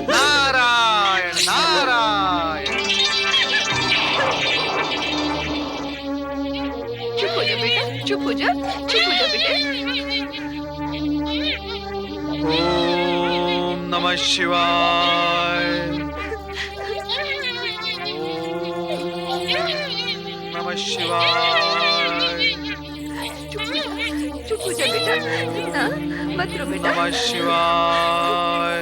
नारायण नारायण। चुप हो जा बेटा, चुप हो जा, चुप हो जा बेटा। ओम नमः शिवाय। ओम नमः शिवाय। चुप हो जा बेटा, ना मत रो बेटा। नमः शिवाय।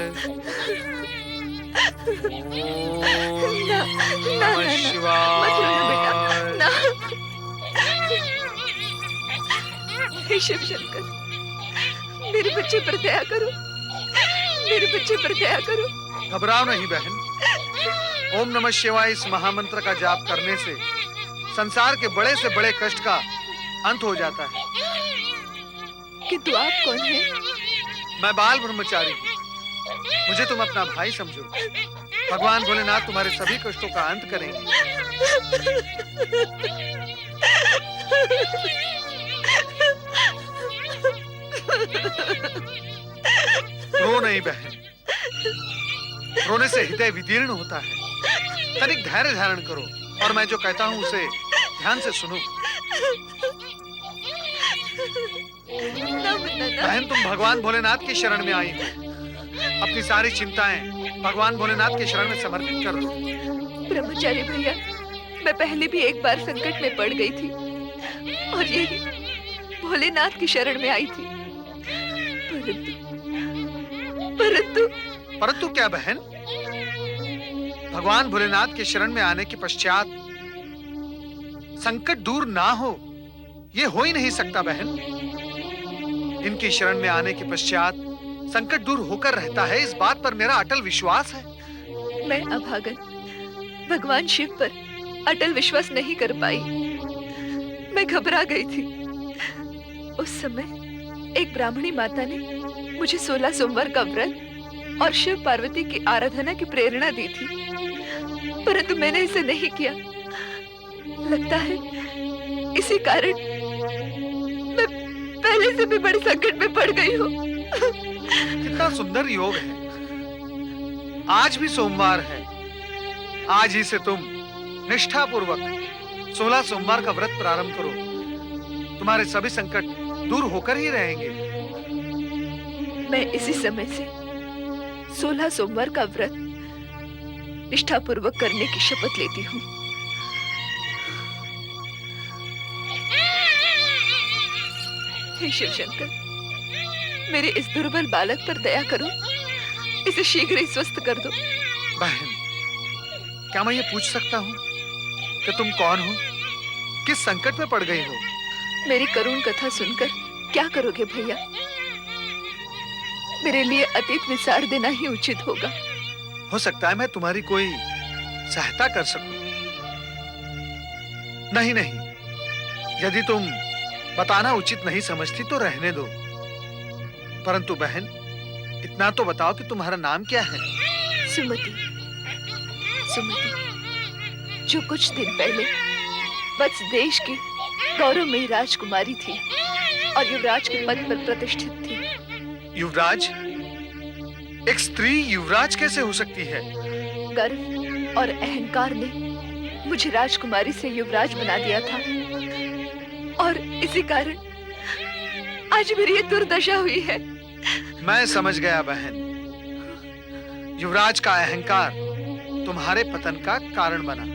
ना ना नमः ना शिवाय। मत रोना बेटा, ना। हे शिव शंकर, मेरे बच्चे पर दया करो, मेरे बच्चे पर दया करो। घबराओ नहीं बहन। ओम नमः शिवाय इस महामंत्र का जाप करने से संसार के बड़े से बड़े कष्ट का अंत हो जाता है। किंतु आप कौन हैं? मैं बाल ब्रह्मचारी हूँ। मुझे तुम अपना भाई समझो। भगवान भोलेनाथ तुम्हारे सभी कष्टों का अंत करेंगे। रो नहीं बहन, रोने से हृदय विदीर्ण होता है। तनिक धैर्य धारण करो और मैं जो कहता हूँ उसे ध्यान से सुनो। बहन, तुम भगवान भोलेनाथ की शरण में आई हो। अपनी सारी चिंताएं भगवान भोलेनाथ के शरण में समर्पित कर दो। ब्रह्मचारी भैया, मैं पहले भी एक बार संकट में पड़ गई थी और यही भोलेनाथ की शरण में आई थी। परंतु परंतु क्या बहन? भगवान भोलेनाथ के शरण में आने के पश्चात संकट दूर ना हो, ये हो ही नहीं सकता बहन। इनकी शरण में आने के पश्चात संकट दूर होकर रहता है, इस बात पर मेरा अटल विश्वास है। मैं अभागन भगवान शिव पर अटल विश्वास नहीं कर पाई। मैं घबरा गई थी। उस समय एक ब्राह्मणी माता ने मुझे 16 सोमवार का व्रत और शिव पार्वती की आराधना की प्रेरणा दी थी, परंतु मैंने इसे नहीं किया। लगता है इसी कारण मैं पहले से भी बड़े संकट में पड़ गई हूँ। कितना सुंदर योग है। आज भी सोमवार है। आज ही से तुम निष्ठापूर्वक 16 सोमवार का व्रत प्रारंभ करो। तुम्हारे सभी संकट दूर होकर ही रहेंगे। मैं इसी समय से 16 सोमवार का व्रत निष्ठापूर्वक करने की शपथ लेती हूँ। हे शिव शंकर, मेरे इस दुर्बल बालक पर दया करो, इसे शीघ्र ही स्वस्थ कर दो। बहन, क्या मैं ये पूछ सकता हूँ कि तुम कौन हो? किस संकट में पड़ गई हो? मेरी करुण कथा सुनकर क्या करोगे भैया? मेरे लिए अतीत विसार देना ही उचित होगा। हो सकता है मैं तुम्हारी कोई सहायता कर सकूं। नहीं नहीं, यदि तुम बताना उचित नहीं समझती तो रहने दो। परंतु बहन, इतना तो बताओ कि तुम्हारा नाम क्या है? सुमति। सुमति, जो कुछ दिन पहले वत्स देश की गौरवमयी राजकुमारी थी और युवराज के पद पर प्रतिष्ठित थी। युवराज? एक स्त्री युवराज कैसे हो सकती है? गर्व और अहंकार ने मुझे राजकुमारी से युवराज बना दिया था और इसी कारण आज मेरी ये दुर्दशा हुई है। मैं समझ गया बहन। युवराज का अहंकार तुम्हारे पतन का कारण बना।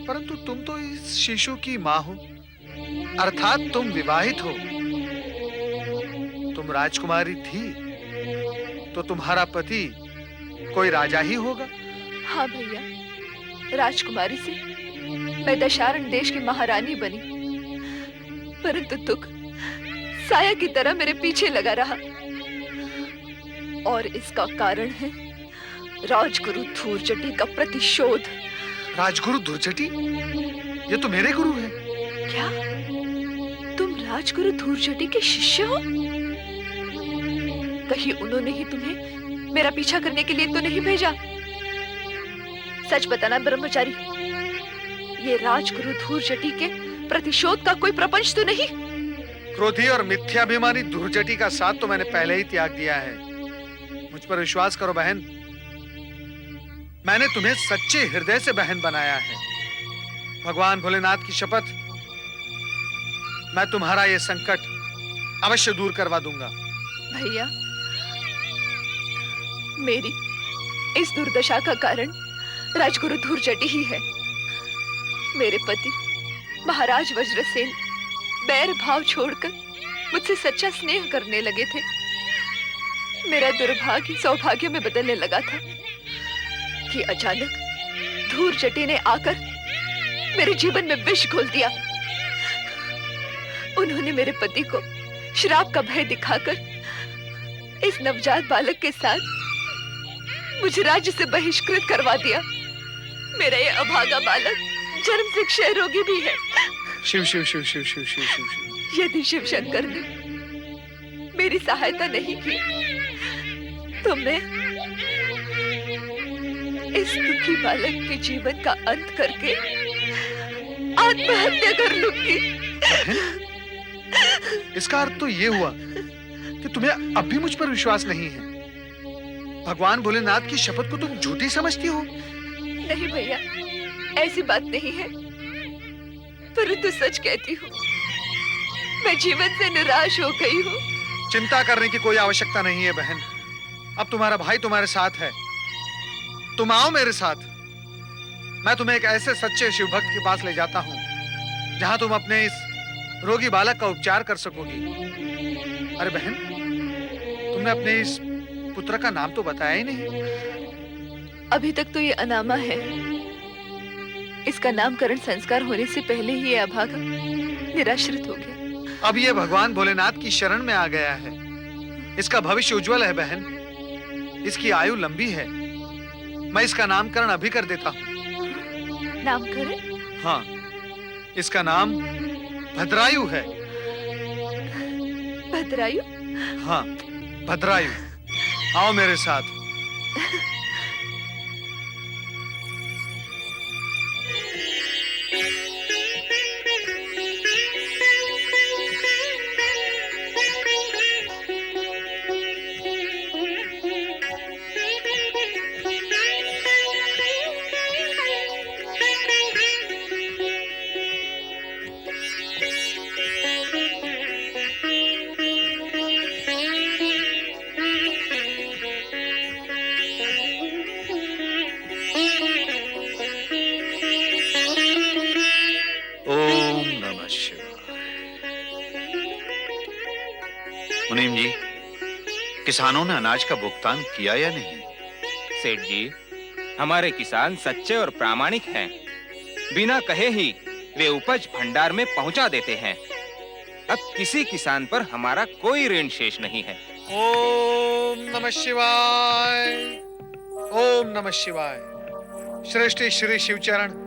परंतु तुम तो इस शिशु की मां हो, अर्थात तुम विवाहित हो। तुम राजकुमारी थी तो तुम्हारा पति कोई राजा ही होगा। हाँ भैया, राजकुमारी से मैं दशारण देश की महारानी बनी, परंतु दुख साया की तरह मेरे पीछे लगा रहा और इसका कारण है राजगुरु धूर्जटी का प्रतिशोध। राजगुरु धूर्जटी? ये तो मेरे गुरु हैं। क्या तुम राजगुरु धूर्जटी के शिष्य हो? कहीं उन्होंने ही तुम्हें मेरा पीछा करने के लिए तो नहीं भेजा? सच बताना ब्रह्मचारी, ये राजगुरु धूर्जटी के प्रतिशोध का कोई प्रपंच तो नहीं? क्रोधी और मिथ्याभिमानी धुर्जटी का साथ तो मैंने पहले ही त्याग दिया है। मुझ पर विश्वास करो बहन, मैंने तुम्हें सच्चे हृदय से बहन बनाया है। भगवान भोलेनाथ की शपथ, मैं तुम्हारा ये संकट अवश्य दूर करवा दूंगा। भैया, मेरी इस दुर्दशा का कारण राजगुरु धूर्जटी ही है। मेरे पति महाराज वज्रसेन बैर भाव छोड़कर मुझसे सच्चा स्नेह करने लगे थे। मेरा दुर्भाग्य सौभाग्य में बदलने लगा था कि अचानक धूर्जटी ने आकर मेरे जीवन में विष घोल दिया। उन्होंने मेरे पति को श्राप का भय दिखाकर इस नवजात बालक के साथ मुझे राज्य से बहिष्कृत करवा दिया। मेरा ये अभागा बालक जन्म से क्षय रोगी भी है। शिव शिव शिव शिव शिव शिव शिव शिव। यदि शिव शंकर ने मेरी सहायता नहीं की तो मैं इस दुखी बालक के जीवन का अंत करके आत्महत्या कर लूंगी। इसका अर्थ तो ये हुआ कि तुम्हें अब भी मुझ पर विश्वास नहीं है। भगवान भोलेनाथ की शपथ को तुम झूठी समझती हो? नहीं भैया, ऐसी बात नहीं है, परंतु सच कहती हूँ, मैं जीवन से निराश हो गई हूँ। चिंता करने की कोई आवश्यकता नहीं है बहन। अब तुम्हारा भाई तुम्हारे साथ है। तुम आओ मेरे साथ। मैं तुम्हें एक ऐसे सच्चे शिव भक्त के पास ले जाता हूँ जहां तुम अपने इस रोगी बालक का उपचार कर सकोगी। अरे बहन, तुमने अपने इस पुत्र का नाम तो बताया ही नहीं। अभी तक तो ये अनामा है। इसका नामकरण संस्कार होने से पहले ही ये अभागा निराश्रित हो गया। अब ये भगवान भोलेनाथ की शरण में आ गया है। इसका भविष्य उज्जवल है बहन। इसकी आयु लंबी है। मैं इसका नामकरण अभी कर देता हूँ। नामकरण? हाँ, इसका नाम भद्रायु है। भद्रायु? हाँ, भद्रायु। आओ मेरे साथ। मुनीम जी, किसानों ने अनाज का भुगतान किया या नहीं? सेठ जी, हमारे किसान सच्चे और प्रामाणिक हैं। बिना कहे ही वे उपज भंडार में पहुंचा देते हैं। अब किसी किसान पर हमारा कोई ऋण शेष नहीं है। ओम नमः शिवाय। ओम नमः शिवाय। श्रेष्ठ श्री शिवचरण